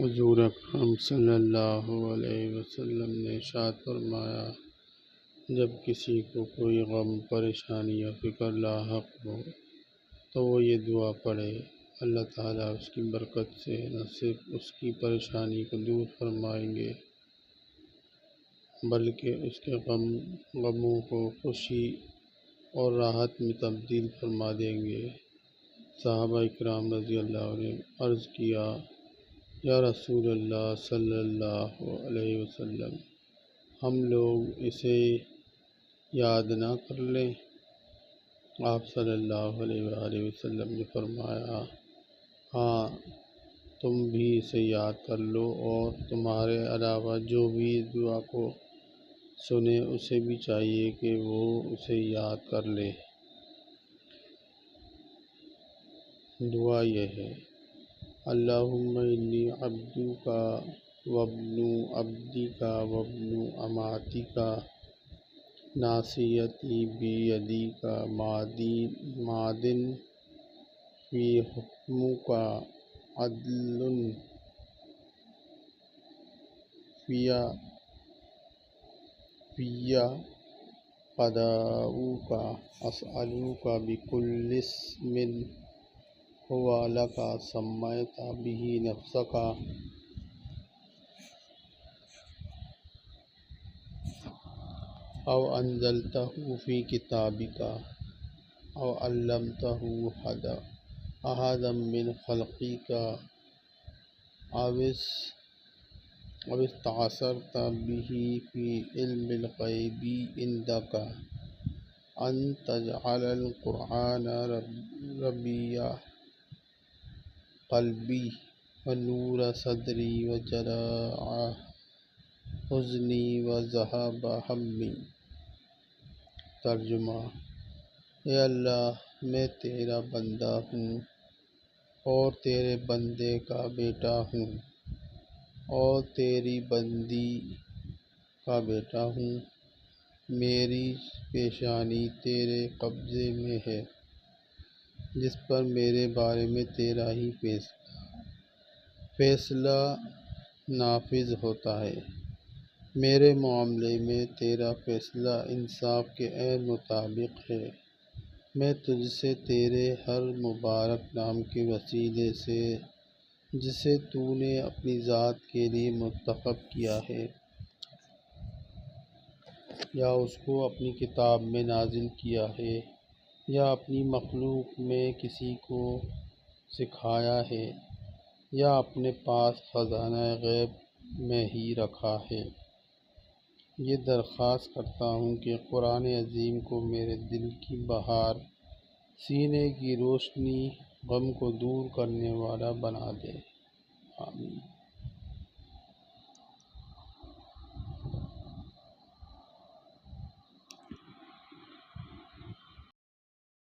حضور اکرم صلی اللہ علیہ وسلم نے ارشاد فرمایا، جب کسی کو کوئی غم، پریشانی یا فکر لاحق ہو تو وہ یہ دعا پڑھے، اللہ تعالیٰ اس کی برکت سے نہ صرف اس کی پریشانی کو دور فرمائیں گے بلکہ اس کے غموں کو خوشی اور راحت میں تبدیل فرما دیں گے۔ صحابہ اکرام رضی اللہ عنہ نے عرض کیا، یا رسول اللہ صلی اللہ علیہ وسلم، ہم لوگ اسے یاد نہ کر لیں؟ آپ صلی اللہ علیہ وآلہ وسلم نے فرمایا، ہاں، تم بھی اسے یاد کر لو، اور تمہارے علاوہ جو بھی اس دعا کو سنے اسے بھی چاہیے کہ وہ اسے یاد کر لے۔ دعا یہ ہے، اللہم انی عبدک وابن عبدک وابن اماتک ناصیتی بیدک ماضٍ فی حکمک عدل فی قضاؤک، اسألک بکل اسم هو لک سمیت بہ نفسک او انزلتہ فی کتابک او علمتہ احدا من خلقک او استأثرت بہ فی علم الغیب عندک ان تجعل القرآن ربیع قلبی ونور صدری وجلاء حزنی وذہاب ہمی۔ ترجمہ: اے اللہ، میں تیرا بندہ ہوں اور تیرے بندے کا بیٹا ہوں اور تیری بندی کا بیٹا ہوں۔ میری پیشانی تیرے قبضے میں ہے، جس پر میرے بارے میں تیرا ہی فیصلہ نافذ ہوتا ہے۔ میرے معاملے میں تیرا فیصلہ انصاف کے عین مطابق ہے۔ میں تجھ سے تیرے ہر مبارک نام کے وسیلے سے، جسے تو نے اپنی ذات کے لیے منتخب کیا ہے یا اس کو اپنی کتاب میں نازل کیا ہے یا اپنی مخلوق میں کسی کو سکھایا ہے یا اپنے پاس خزانہ غیب میں ہی رکھا ہے، یہ درخواست کرتا ہوں کہ قرآن عظیم کو میرے دل کی بہار، سینے کی روشنی، غم کو دور کرنے والا بنا دے۔